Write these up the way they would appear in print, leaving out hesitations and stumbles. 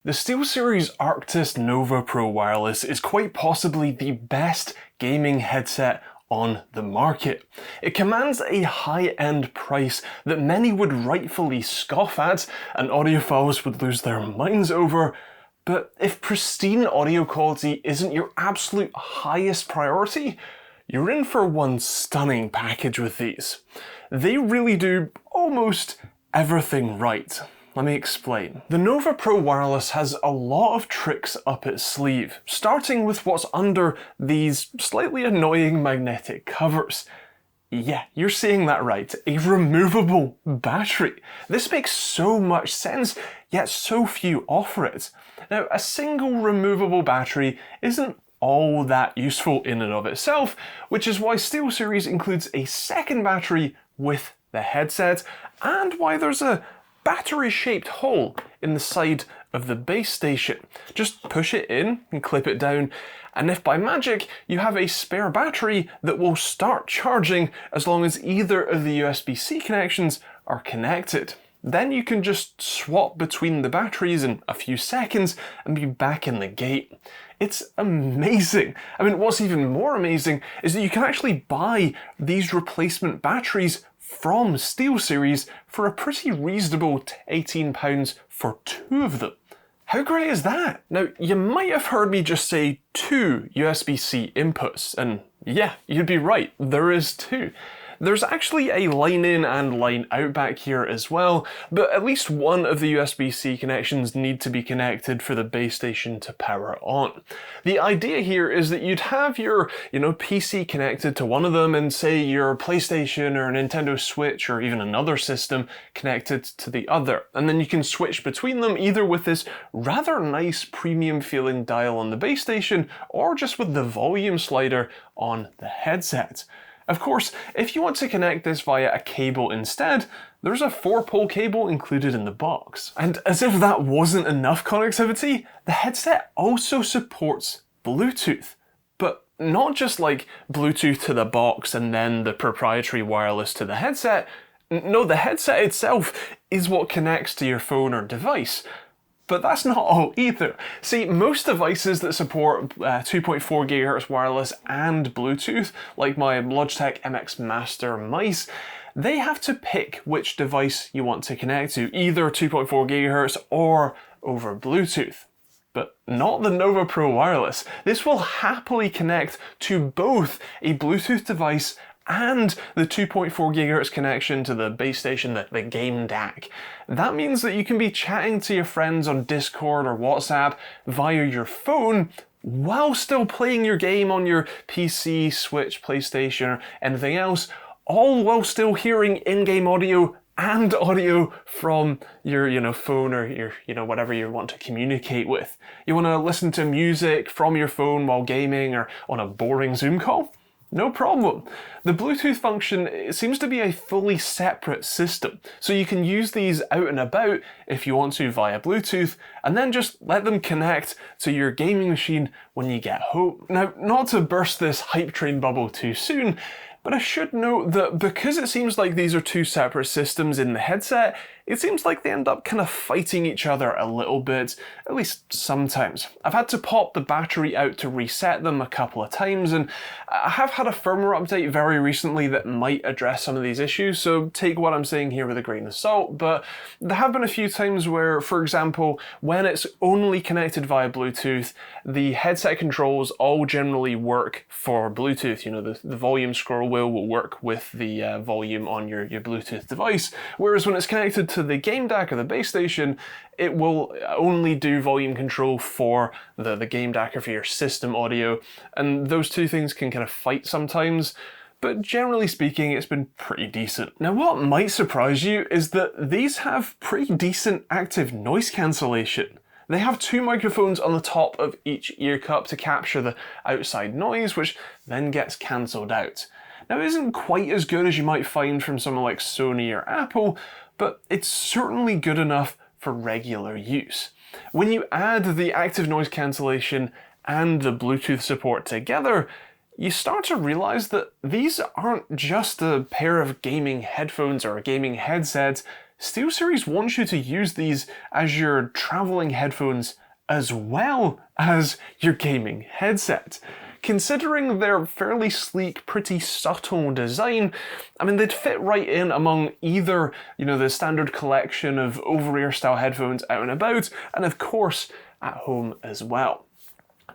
The Steelseries Arctis Nova Pro Wireless is quite possibly the best gaming headset on the market. It commands a high-end price that many would rightfully scoff at and audiophiles would lose their minds over, but if pristine audio quality isn't your absolute highest priority, you're in for one stunning package with these. They really do almost everything right. Let me explain. The Nova Pro Wireless has a lot of tricks up its sleeve, starting with what's under these slightly annoying magnetic covers. Yeah, you're seeing that right, a removable battery. This makes so much sense, yet so few offer it. Now, a single removable battery isn't all that useful in and of itself, which is why Steelseries includes a second battery with the headset, and why there's a battery-shaped hole in the side of the base station. Just push it in and clip it down, and if by magic you have a spare battery that will start charging as long as either of the USB-C connections are connected. Then you can just swap between the batteries in a few seconds and be back in the gate. It's amazing. I mean, what's even more amazing is that you can actually buy these replacement batteries from Steelseries for a pretty reasonable £18 for two of them. How great is that? Now, you might have heard me just say two USB-C inputs, and yeah, you'd be right, there is two. There's actually a line in and line out back here as well, but at least one of the USB-C connections need to be connected for the base station to power on. The idea here is that you'd have your, PC connected to one of them and say your PlayStation or Nintendo Switch or even another system connected to the other. And then you can switch between them either with this rather nice premium feeling dial on the base station or just with the volume slider on the headset. Of course, if you want to connect this via a cable instead, there's a 4-pole cable included in the box. And as if that wasn't enough connectivity, the headset also supports Bluetooth. But not just like Bluetooth to the box and then the proprietary wireless to the headset. No, the headset itself is what connects to your phone or device. But that's not all either. See, most devices that support 2.4 GHz wireless and Bluetooth, like my Logitech MX Master mice, they have to pick which device you want to connect to, either 2.4 GHz or over Bluetooth. But not the Nova Pro Wireless. This will happily connect to both a Bluetooth device and the 2.4 GHz connection to the base station, the game DAC. That means that you can be chatting to your friends on Discord or WhatsApp via your phone while still playing your game on your PC, Switch, PlayStation, or anything else, all while still hearing in-game audio and audio from your phone or your whatever you want to communicate with. You want to listen to music from your phone while gaming or on a boring Zoom call? No problem. The Bluetooth function seems to be a fully separate system, so you can use these out and about if you want to via Bluetooth, and then just let them connect to your gaming machine when you get home. Now, not to burst this hype train bubble too soon, but I should note that because it seems like these are two separate systems in the headset, it seems like they end up kind of fighting each other a little bit, at least sometimes. I've had to pop the battery out to reset them a couple of times, and I have had a firmware update very recently that might address some of these issues, so take what I'm saying here with a grain of salt, but there have been a few times where, for example, when it's only connected via Bluetooth, the headset controls all generally work for Bluetooth. The volume scroll wheel will work with the volume on your Bluetooth device, whereas when it's connected to the game DAC or the base station, it will only do volume control for the game DAC or for your system audio, and those two things can kind of fight sometimes, but generally speaking, it's been pretty decent. Now, what might surprise you is that these have pretty decent active noise cancellation. They have two microphones on the top of each ear cup to capture the outside noise, which then gets cancelled out. Now, it isn't quite as good as you might find from someone like Sony or Apple, but it's certainly good enough for regular use. When you add the active noise cancellation and the Bluetooth support together, you start to realize that these aren't just a pair of gaming headphones or a gaming headset SteelSeries wants you to use these as your traveling headphones as well as your gaming headset. Considering their fairly sleek, pretty subtle design, I mean, they'd fit right in among either, the standard collection of over-ear style headphones out and about, and of course, at home as well.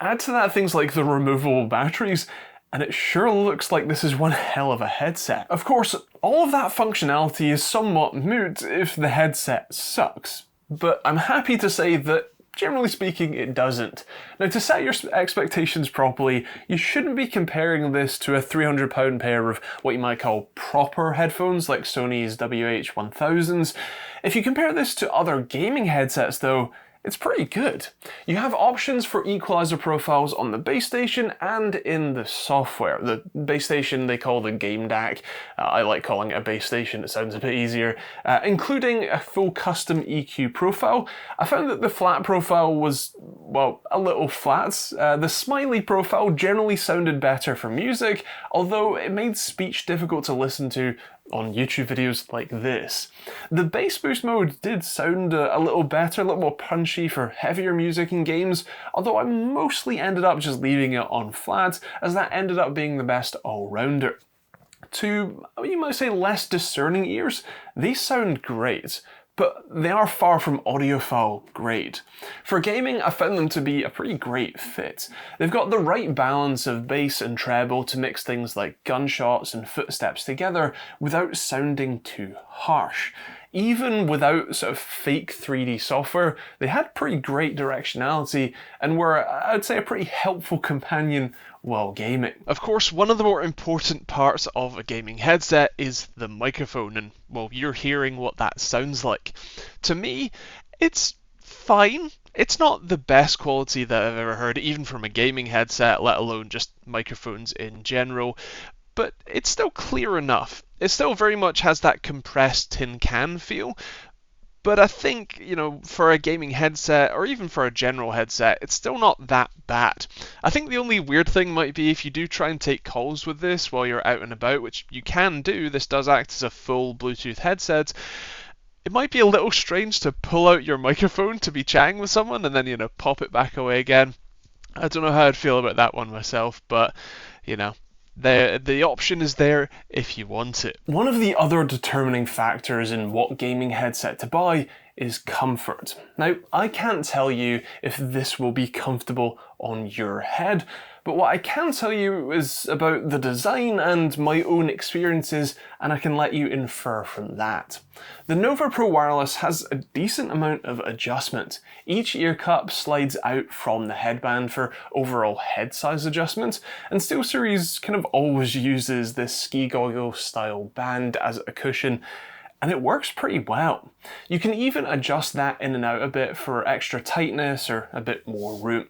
Add to that things like the removable batteries, and it sure looks like this is one hell of a headset. Of course, all of that functionality is somewhat moot if the headset sucks, but I'm happy to say that generally speaking, it doesn't. Now, to set your expectations properly, you shouldn't be comparing this to a £300 pair of what you might call proper headphones like Sony's WH-1000s. If you compare this to other gaming headsets though, it's pretty good. You have options for equalizer profiles on the base station and in the software. The base station they call the game DAC. I like calling it a base station, it sounds a bit easier. Including a full custom EQ profile. I found that the flat profile was, well, a little flat. The smiley profile generally sounded better for music, although it made speech difficult to listen to on YouTube videos like this. The bass boost mode did sound a little better, a little more punchy for heavier music in games, although I mostly ended up just leaving it on flat, as that ended up being the best all-rounder. To, you might say, less discerning ears, these sound great, but they are far from audiophile great. For gaming, I found them to be a pretty great fit. They've got the right balance of bass and treble to mix things like gunshots and footsteps together without sounding too harsh. Even without sort of fake 3D software, they had pretty great directionality and were, I'd say, a pretty helpful companion while gaming. Of course, one of the more important parts of a gaming headset is the microphone, and well, you're hearing what that sounds like. To me, it's fine. It's not the best quality that I've ever heard, even from a gaming headset, let alone just microphones in general, but it's still clear enough. It still very much has that compressed tin can feel. But I think, for a gaming headset, or even for a general headset, it's still not that bad. I think the only weird thing might be if you do try and take calls with this while you're out and about, which you can do, this does act as a full Bluetooth headset, it might be a little strange to pull out your microphone to be chatting with someone and then, pop it back away again. I don't know how I'd feel about that one myself, but, the option is there if you want it. One of the other determining factors in what gaming headset to buy is comfort. Now, I can't tell you if this will be comfortable on your head, but what I can tell you is about the design and my own experiences, and I can let you infer from that. The Nova Pro Wireless has a decent amount of adjustment. Each ear cup slides out from the headband for overall head size adjustment, and SteelSeries kind of always uses this ski goggle style band as a cushion, and it works pretty well. You can even adjust that in and out a bit for extra tightness or a bit more room.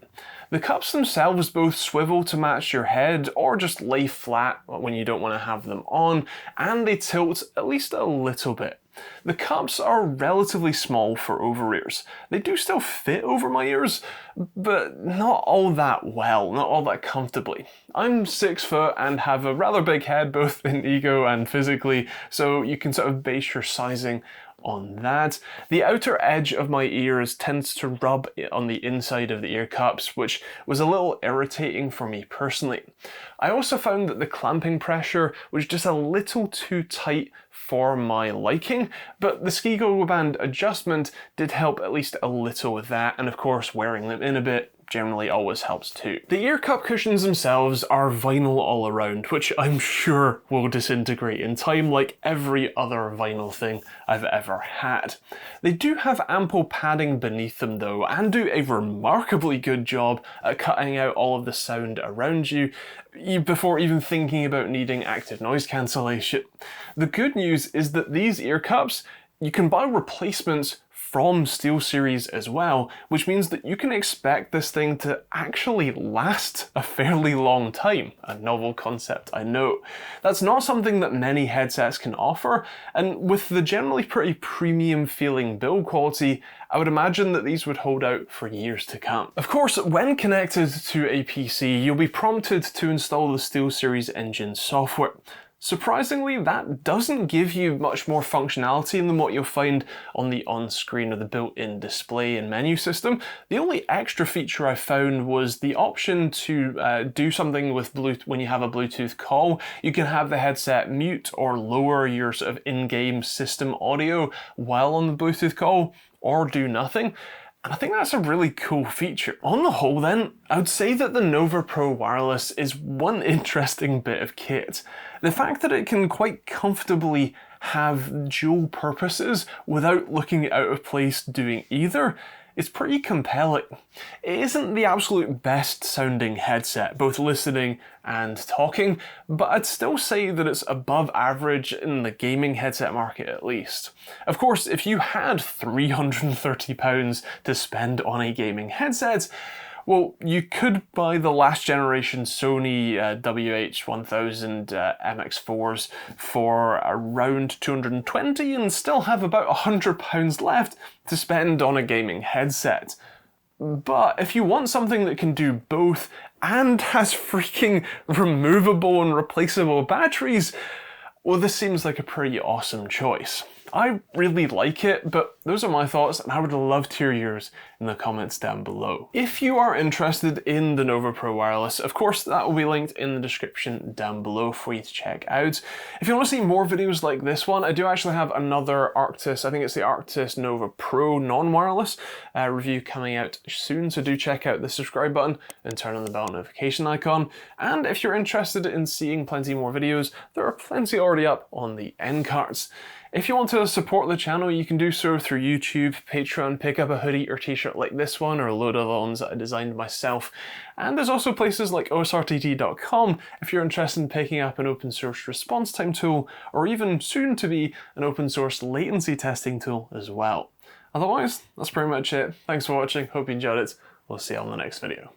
The cups themselves both swivel to match your head or just lay flat when you don't want to have them on, and they tilt at least a little bit. The cups are relatively small for over-ears. They do still fit over my ears, but not all that well, not all that comfortably. I'm 6 foot and have a rather big head both in ego and physically, so you can sort of base your sizing on that. The outer edge of my ears tends to rub on the inside of the ear cups, which was a little irritating for me personally. I also found that the clamping pressure was just a little too tight for my liking, but the ski goggle band adjustment did help at least a little with that, and of course wearing them in a bit generally always helps too. The ear cup cushions themselves are vinyl all around, which I'm sure will disintegrate in time like every other vinyl thing I've ever had. They do have ample padding beneath them though, and do a remarkably good job at cutting out all of the sound around you before even thinking about needing active noise cancellation. The good news is that these ear cups, you can buy replacements from SteelSeries as well, which means that you can expect this thing to actually last a fairly long time. A novel concept, I know. That's not something that many headsets can offer, and with the generally pretty premium feeling build quality, I would imagine that these would hold out for years to come. Of course, when connected to a PC, you'll be prompted to install the SteelSeries Engine software. Surprisingly, that doesn't give you much more functionality than what you'll find on the on-screen or the built-in display and menu system. The only extra feature I found was the option to do something with Bluetooth. When you have a Bluetooth call, you can have the headset mute or lower your sort of in-game system audio while on the Bluetooth call, or do nothing. And I think that's a really cool feature. On the whole then, I would say that the Nova Pro Wireless is one interesting bit of kit. The fact that it can quite comfortably have dual purposes without looking out of place doing either is pretty compelling. It isn't the absolute best sounding headset, both listening and talking, but I'd still say that it's above average in the gaming headset market at least. Of course, if you had £330 to spend on a gaming headset, well, you could buy the last generation Sony WH-1000 MX4s for around $220 and still have about £100 left to spend on a gaming headset. But if you want something that can do both and has freaking removable and replaceable batteries, well, this seems like a pretty awesome choice. I really like it, but those are my thoughts, and I would love to hear yours in the comments down below. If you are interested in the Nova Pro Wireless, of course that will be linked in the description down below for you to check out. If you want to see more videos like this one, I do actually have another Arctis, I think it's the Arctis Nova Pro non-wireless review coming out soon, so do check out the subscribe button and turn on the bell notification icon. And if you're interested in seeing plenty more videos, there are plenty already up on the end cards. If you want to support the channel, you can do so through YouTube, Patreon, pick up a hoodie or t-shirt like this one, or a load of the ones that I designed myself. And there's also places like osrtt.com if you're interested in picking up an open source response time tool, or even soon to be an open source latency testing tool as well. Otherwise, that's pretty much it. Thanks for watching, hope you enjoyed it. We'll see you on the next video.